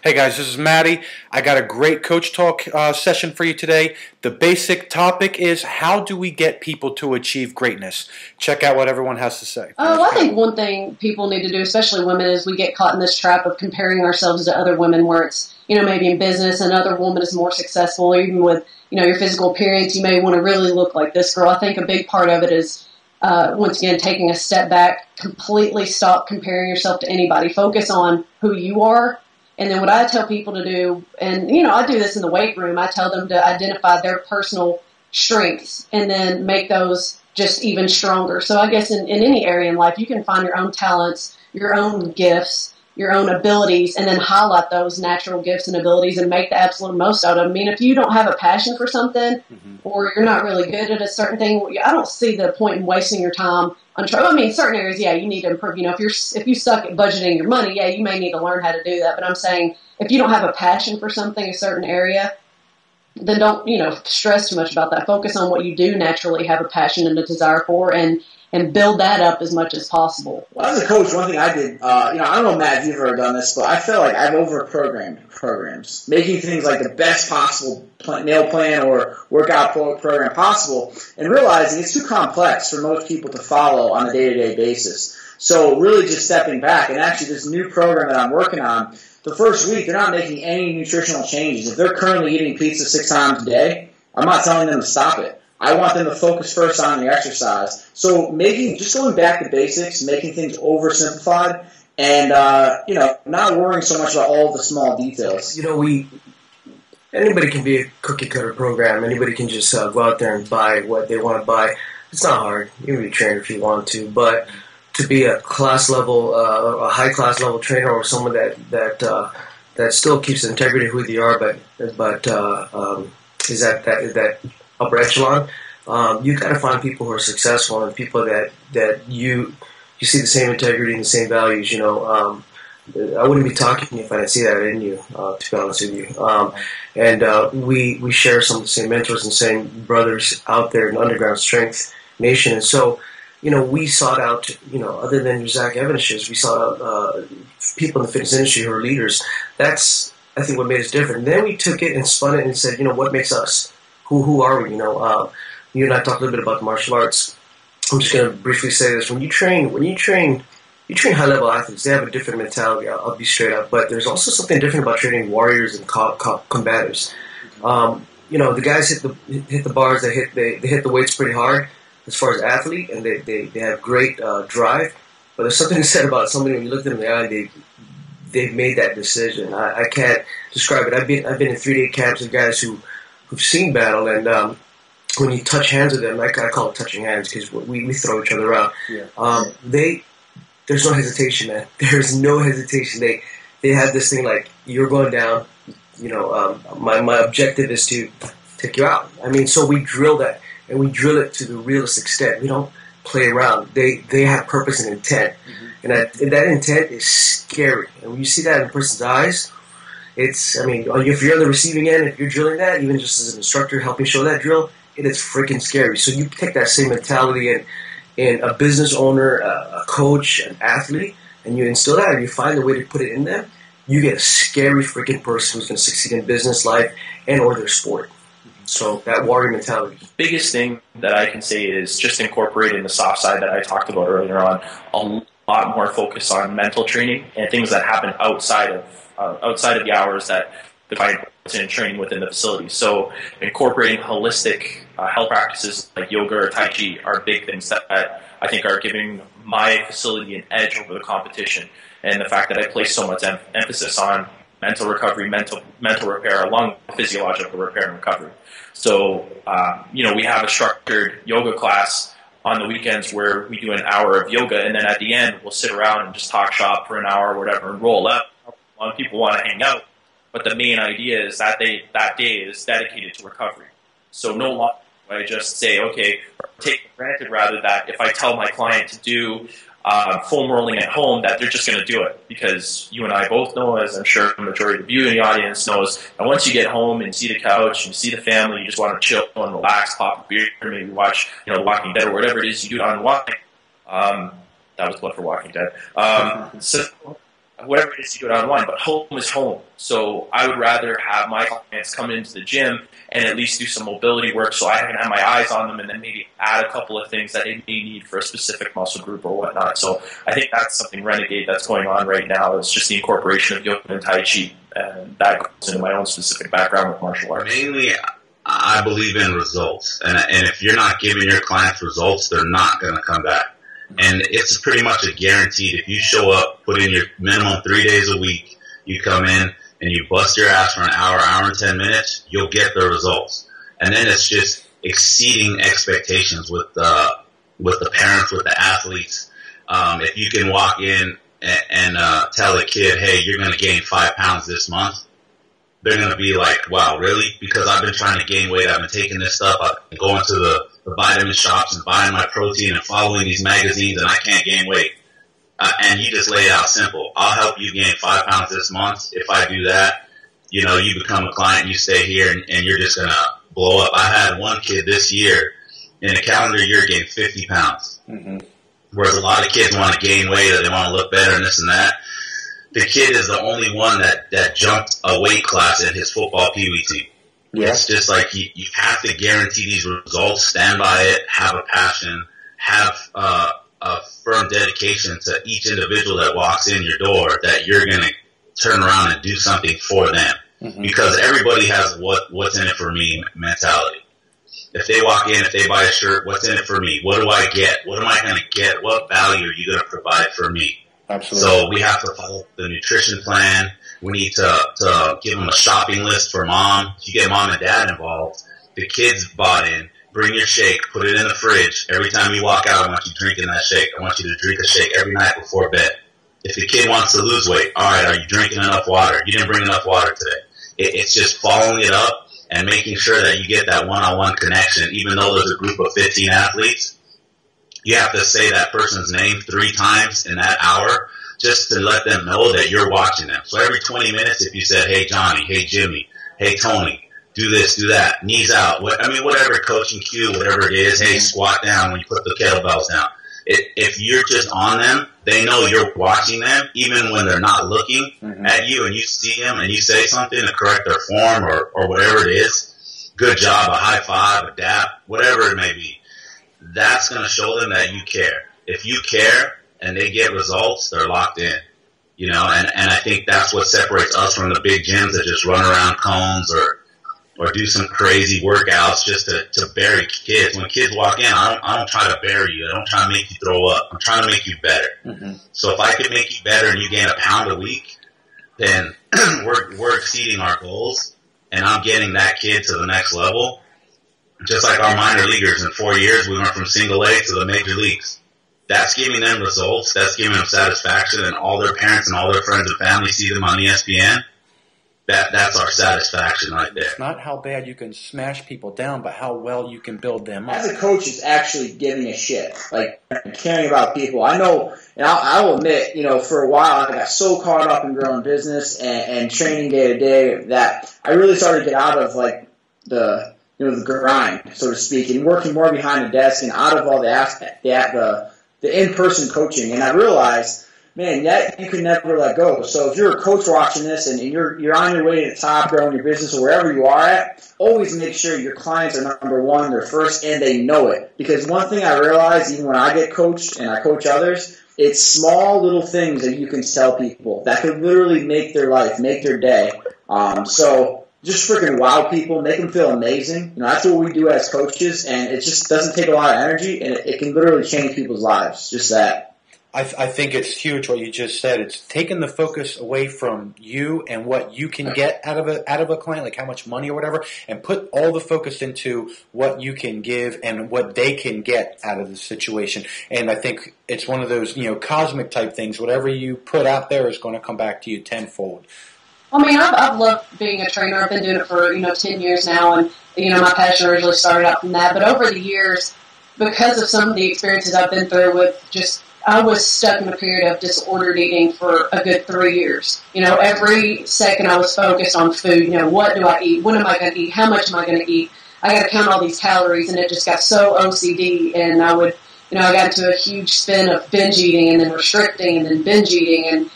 Hey guys, this is Maddie. I got a great coach talk session for you today. The basic topic is how do we get people to achieve greatness? Check out what everyone has to say. I think one thing people need to do, especially women, is we get caught in this trap of comparing ourselves to other women where it's, maybe in business another woman is more successful, or even with, your physical appearance, you may want to really look like this girl. I think a big part of it is, once again, taking a step back, completely stop comparing yourself to anybody. Focus on who you are. And then what I tell people to do, and, I do this in the weight room, I tell them to identify their personal strengths and then make those just even stronger. So I guess in any area in life, you can find your own talents, your own gifts, your own abilities, and then highlight those natural gifts and abilities and make the absolute most out of them. I mean, if you don't have a passion for something or you're not really good at a certain thing, I don't see the point in wasting your time on certain areas, yeah, you need to improve. If you suck at budgeting your money, yeah, you may need to learn how to do that. But I'm saying if you don't have a passion for something, a certain area, then don't, stress too much about that. Focus on what you do naturally have a passion and a desire for, and build that up as much as possible. Well, as a coach, one thing I did, I don't know, Matt, if you've ever done this, but I feel like I've over-programmed programs, making things like the best possible meal plan or workout program possible, and realizing it's too complex for most people to follow on a day-to-day basis. So really just stepping back, and actually this new program that I'm working on, the first week, they're not making any nutritional changes. If they're currently eating pizza 6 times a day, I'm not telling them to stop it. I want them to focus first on the exercise. So just going back to basics, making things oversimplified, and not worrying so much about all the small details. Anybody can be a cookie cutter program. Anybody can just go out there and buy what they want to buy. It's not hard. You can be trained if you want to, but to be a class level, a high class level trainer, or someone that still keeps the integrity of who they are, but is that upper echelon, you got to find people who are successful and people that you see the same integrity and the same values. I wouldn't be talking if I didn't see that in you, to be honest with you. We share some of the same mentors and same brothers out there in Underground Strength Nation. And so, we sought out, other than your Zach Evans's, we sought out people in the fitness industry who are leaders. That's, I think, what made us different. And then we took it and spun it and said, what makes us? Who are we? You and I talked a little bit about the martial arts. I'm just going to briefly say this: when you train high level athletes, they have a different mentality. I'll be straight up, but there's also something different about training warriors and combatives. The guys hit the bars, they hit the weights pretty hard as far as athlete, and they have great drive. But there's something said about somebody when you look them in the eye, they've made that decision. I can't describe it. I've been in 3-day camps with guys who've seen battle, and when you touch hands with them, I call it touching hands because we throw each other out. Yeah. There's no hesitation, man. There's no hesitation. They have this thing like, you're going down. My objective is to take you out. So we drill that, and we drill it to the realest extent. We don't play around. They have purpose and intent, and that intent is scary. And when you see that in a person's eyes, if you're on the receiving end, if you're drilling that, even just as an instructor helping show that drill, it is freaking scary. So you take that same mentality in a business owner, a coach, an athlete, and you instill that, and you find a way to put it in them, you get a scary freaking person who's going to succeed in business, life, and or their sport. So that warrior mentality. Biggest thing that I can say is just incorporating the soft side that I talked about earlier on. A lot more focus on mental training and things that happen outside of the hours that the client puts in training within the facility. So incorporating holistic health practices like yoga or Tai Chi are big things that I think are giving my facility an edge over the competition. And the fact that I place so much emphasis on mental recovery, mental repair, along with physiological repair and recovery. So, we have a structured yoga class on the weekends where we do an hour of yoga, and then at the end we'll sit around and just talk shop for an hour or whatever and roll up. A lot of people want to hang out, but the main idea is that day is dedicated to recovery. So no longer do I just say, okay, take for granted rather that if I tell my client to do foam rolling at home, that they're just going to do it, because you and I both know, as I'm sure the majority of you in the audience knows, and once you get home and see the couch and see the family, you just want to chill and relax, pop a beer, maybe watch Walking Dead or whatever it is you do to unwind. That was blood for Walking Dead. whatever it is you do it online, but home is home. So I would rather have my clients come into the gym and at least do some mobility work so I can have my eyes on them and then maybe add a couple of things that they may need for a specific muscle group or whatnot. So I think that's something renegade that's going on right now. It's just the incorporation of yoga and Tai Chi, and that goes into my own specific background with martial arts. Mainly, I believe in results. And if you're not giving your clients results, they're not going to come back. And it's pretty much a guaranteed. If you show up, put in your minimum 3 days a week, you come in and you bust your ass for an hour and 10 minutes, you'll get the results. And then it's just exceeding expectations with the parents, with the athletes. If you can walk in and tell a kid, hey, you're going to gain 5 pounds this month, they're going to be like, wow, really? Because I've been trying to gain weight. I've been taking this stuff. I've been going to the vitamin shops and buying my protein and following these magazines, and I can't gain weight. And you just lay it out simple. I'll help you gain 5 pounds this month. If I do that, you become a client, you stay here, and you're just going to blow up. I had one kid this year, in a calendar year, gain 50 pounds. Mm-hmm. Whereas a lot of kids want to gain weight, or they want to look better and this and that. The kid is the only one that jumped a weight class in his football Pee-wee team. Yeah. It's just like you have to guarantee these results, stand by it, have a passion, have a firm dedication to each individual that walks in your door that you're going to turn around and do something for them. Mm-hmm. Because everybody has what's in it for me mentality. If they walk in, if they buy a shirt, what's in it for me? What do I get? What am I going to get? What value are you going to provide for me? Absolutely. So we have to follow the nutrition plan. We need to give them a shopping list for mom. If you get mom and dad involved, the kids bought in. Bring your shake. Put it in the fridge. Every time you walk out, I want you drinking that shake. I want you to drink a shake every night before bed. If the kid wants to lose weight, all right, are you drinking enough water? You didn't bring enough water today. It's just following it up and making sure that you get that one-on-one connection. Even though there's a group of 15 athletes, you have to say that person's name 3 times in that hour just to let them know that you're watching them. So every 20 minutes, if you said, hey, Johnny, hey, Jimmy, hey, Tony, do this, do that, knees out, whatever, coaching cue, whatever it is, hey, squat down when you put the kettlebells down. If you're just on them, they know you're watching them, even when they're not looking at you, and you see them and you say something to correct their form or whatever it is. Good job, a high five, a dap, whatever it may be. That's going to show them that you care. If you care and they get results, they're locked in. And I think that's what separates us from the big gyms that just run around cones or do some crazy workouts just to bury kids. When kids walk in, I don't try to bury you. I don't try to make you throw up. I'm trying to make you better. Mm-hmm. So if I could make you better and you gain a pound a week, then we're exceeding our goals, and I'm getting that kid to the next level. Just like our minor leaguers, in 4 years, we went from single A to the major leagues. That's giving them results. That's giving them satisfaction, and all their parents and all their friends and family see them on ESPN. That's our satisfaction right there. It's not how bad you can smash people down, but how well you can build them up. As a coach, is actually giving a shit, like caring about people. I know, and I'll admit, for a while I got so caught up in growing business and training day to day that I really started to get out of like the grind, so to speak, and working more behind the desk and out of all the in-person coaching. And I realized, man, that you can never let go. So if you're a coach watching this and you're on your way to the top, growing your business or wherever you are at, always make sure your clients are number one, they're first, and they know it. Because one thing I realize, even when I get coached and I coach others, it's small little things that you can tell people that could literally make their life, make their day. So just freaking wow people, make them feel amazing. That's what we do as coaches, and it just doesn't take a lot of energy, and it can literally change people's lives. Just that. I think it's huge what you just said. It's taking the focus away from you and what you can get out of a client, like how much money or whatever, and put all the focus into what you can give and what they can get out of the situation. And I think it's one of those, cosmic type things. Whatever you put out there is going to come back to you tenfold. I mean, I've loved being a trainer. I've been doing it for 10 years now, and my passion originally started out from that. But over the years, because of some of the experiences I've been through with I was stuck in a period of disordered eating for a good 3 years. Every second I was focused on food. What do I eat? When am I going to eat? How much am I going to eat? I got to count all these calories, and it just got so OCD. And I would, I got into a huge spin of binge eating and then restricting and then binge eating, and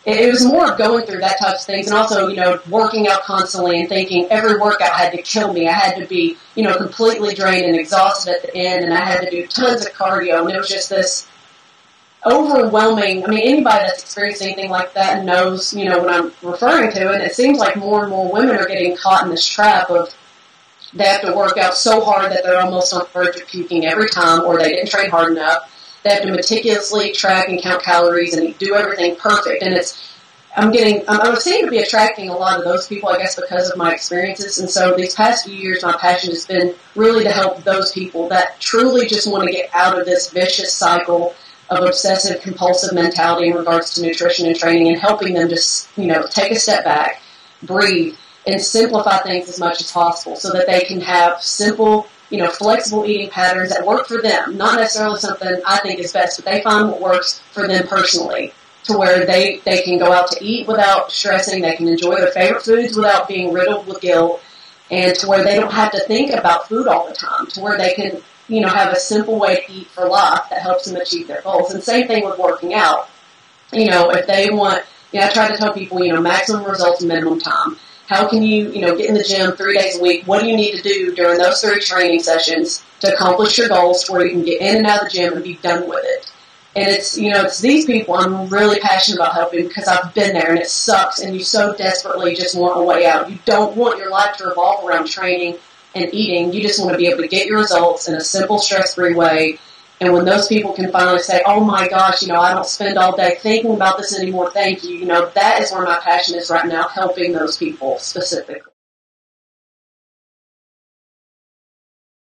it was more of going through that type of things, and also, working out constantly and thinking every workout had to kill me. I had to be, completely drained and exhausted at the end, and I had to do tons of cardio, and it was just this overwhelming. I mean, anybody that's experienced anything like that knows, what I'm referring to, and it seems like more and more women are getting caught in this trap of they have to work out so hard that they're almost on the verge of puking every time, or they didn't train hard enough. They have to meticulously track and count calories and do everything perfect. And I'm seeming to be attracting a lot of those people, I guess, because of my experiences. And so these past few years, my passion has been really to help those people that truly just want to get out of this vicious cycle of obsessive compulsive mentality in regards to nutrition and training, and helping them just, take a step back, breathe, and simplify things as much as possible so that they can have simple, flexible eating patterns that work for them. Not necessarily something I think is best, but they find what works for them personally, to where they can go out to eat without stressing, they can enjoy their favorite foods without being riddled with guilt, and to where they don't have to think about food all the time, to where they can, have a simple way to eat for life that helps them achieve their goals. And same thing with working out. If they want, I try to tell people, maximum results, minimum time. How can you, get in the gym 3 days a week? What do you need to do during those 3 training sessions to accomplish your goals to where you can get in and out of the gym and be done with it? And it's these people I'm really passionate about helping, because I've been there and it sucks, and you so desperately just want a way out. You don't want your life to revolve around training and eating. You just want to be able to get your results in a simple, stress-free way. And when those people can finally say, oh my gosh, I don't spend all day thinking about this anymore, thank you, that is where my passion is right now, helping those people specifically.